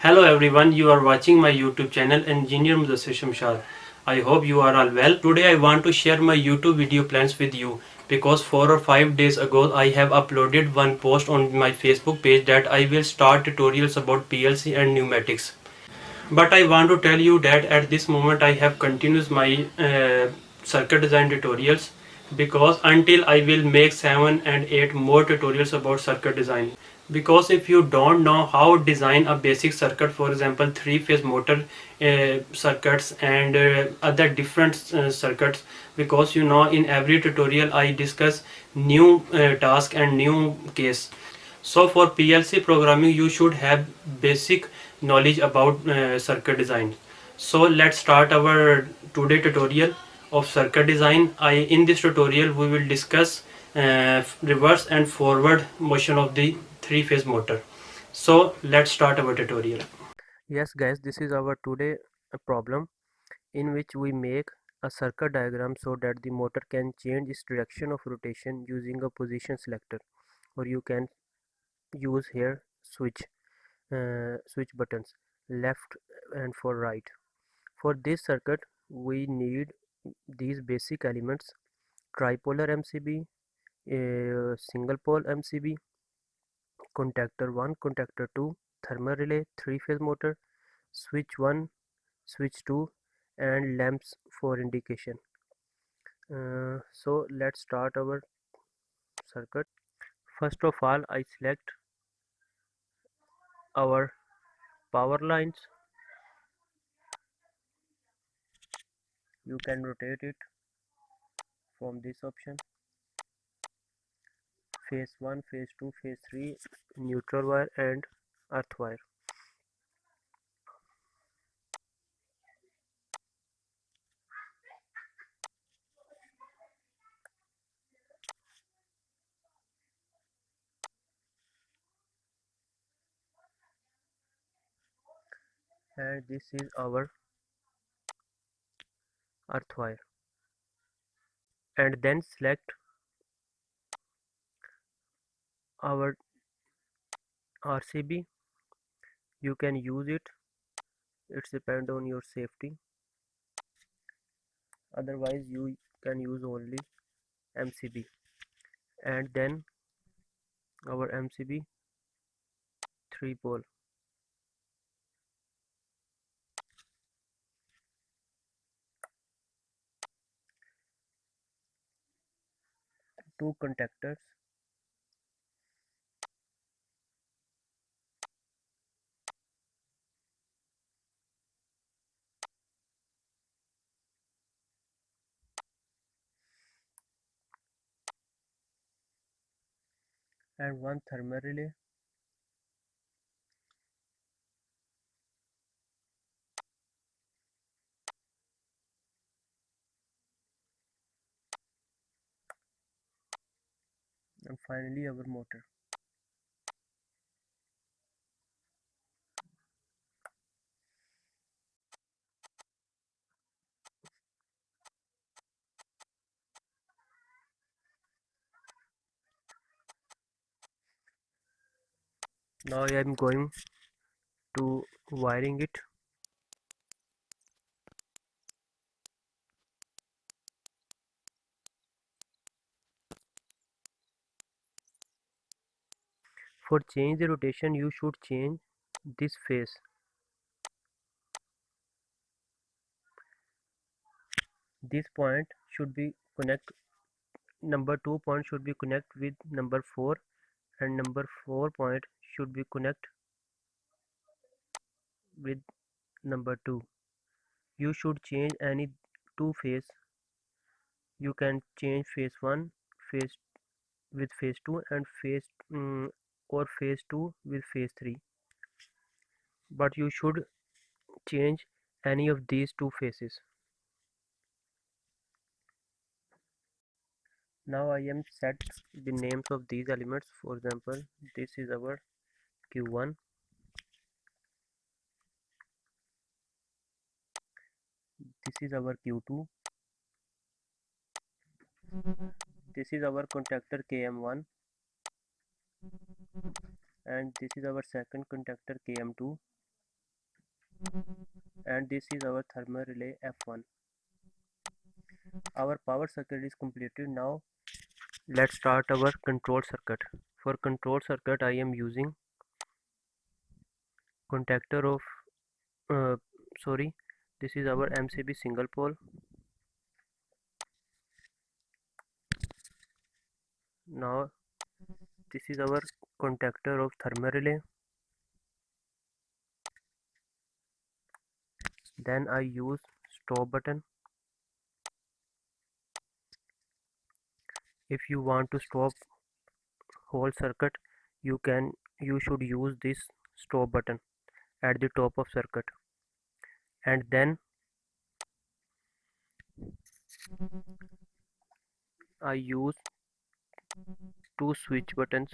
Hello everyone, you are watching my YouTube channel Engineer Mudassir Shamshad. I hope you are all well. Today I want to share my YouTube video plans with you because 4 or 5 days ago I have uploaded one post on my Facebook page that I will start tutorials about PLC and pneumatics. But I want to tell you that at this moment I have continued my circuit design tutorials because until I will make 7 and 8 more tutorials about circuit design. Because if you don't know how to design a basic circuit, for example 3-phase motor circuits and other different circuits, because in every tutorial I discuss new task and new case. So for PLC programming you should have basic knowledge about circuit design. So let's start our today tutorial of circuit design. In this tutorial we will discuss reverse and forward motion of the three-phase motor. So let's start our tutorial. Yes guys, this is our today problem in which we make a circuit diagram so that the motor can change its direction of rotation using a position selector, or you can use here switch buttons left and for right. For this circuit we need these basic elements: tripolar MCB, single pole MCB, contactor 1, contactor 2, thermal relay, 3-phase motor, switch 1, switch 2, and lamps for indication. So let's start our circuit. First of all I select our power lines. You can rotate it from this option: phase 1, phase 2, phase 3, neutral wire and earth wire. And this is our earth wire. And then select our RCB. You can use it, it's depend on your safety. Otherwise you can use only MCB. And then our MCB 3 pole, 2 contactors, and 1 thermal relay, and finally our motor. Now I am going to wiring it. For change the rotation you should change this phase. This point should be connect, number 2 point should be connect with number 4, and number 4 point should be connect with number 2. You should change any two phase. You can change phase 1 phase with phase 2 and or phase 2 with phase 3, but you should change any of these two phases. Now I am set the names of these elements. For example, this is our Q1, this is our Q2, this is our contactor KM1, and this is our second contactor KM2, and this is our thermal relay F1. Our power circuit is completed. Now let's start our control circuit. For control circuit I am using contactor of uh, sorry, this is our MCB single pole. Now this is our contactor of thermal relay. Then I use stop button. If you want to stop whole circuit, you should use this stop button at the top of circuit. And then I use two switch buttons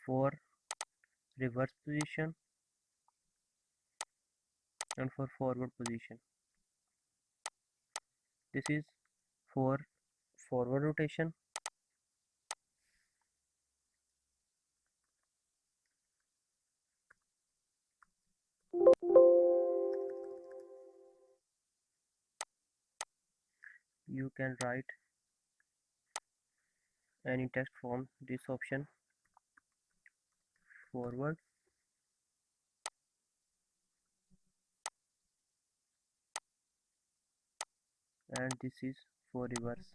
for reverse position and for forward position. This is for forward rotation. You can write any text from this option: forward, and this is for reverse.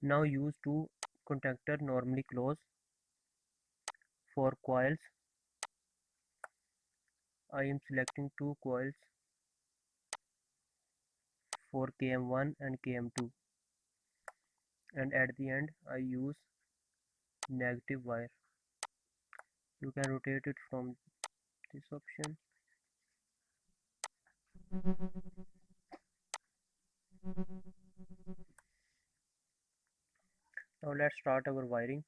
Now use two contactor normally close. For coils I am selecting two coils for KM1 and KM2, and at the end I use negative wire. You can rotate it from this option. Now let's start our wiring.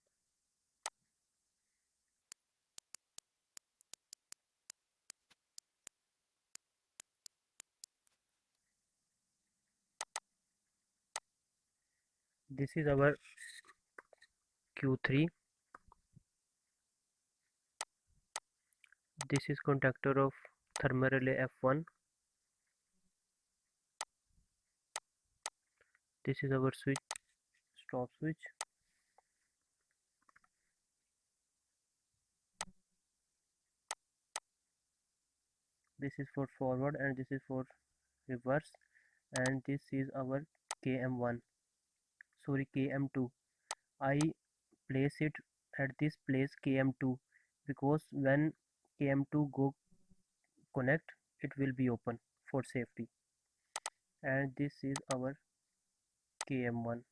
This is our Q3. This is contactor of thermal relay F1. This is our switch, stop switch. This is for forward and this is for reverse, and this is our KM1, sorry, KM2. I place it at this place KM2 because when KM2 go connect, it will be open for safety. And this is our KM1.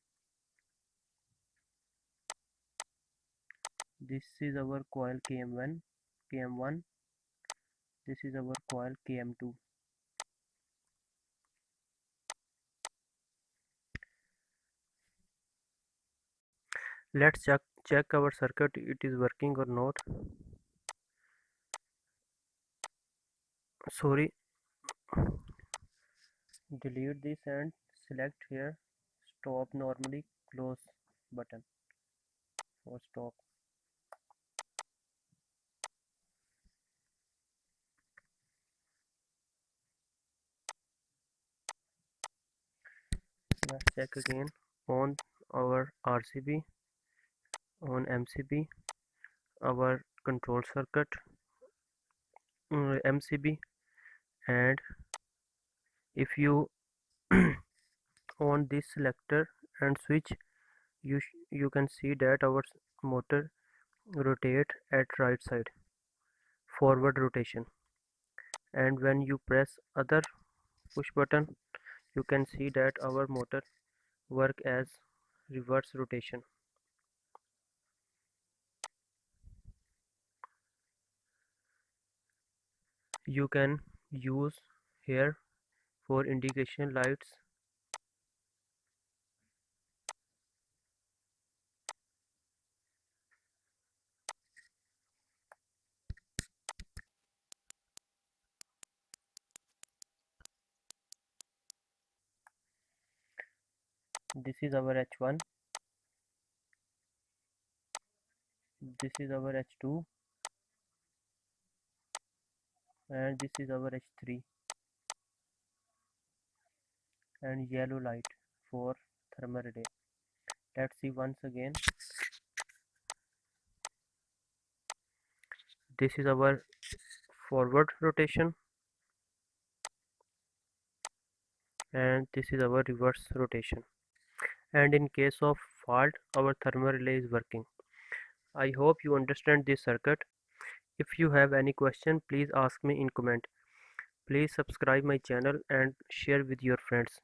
This is our coil KM1. This is our coil KM2. Let's check our circuit, it is working or not. Sorry, delete this and select here stop normally close button for stop. Let's check again on our RCB, on MCB, our control circuit, MCB, and if you on this selector and switch, you can see that our motor rotate at right side, forward rotation, and when you press other push button, you can see that our motor work as reverse rotation. You can use here for indication lights. This is our H1, this is our H2, and this is our H3, and yellow light for thermal relay. Let's see once again. This is our forward rotation, and this is our reverse rotation. And in case of fault, our thermal relay is working. I hope you understand this circuit. If you have any question, please ask me in comment. Please subscribe my channel and share with your friends.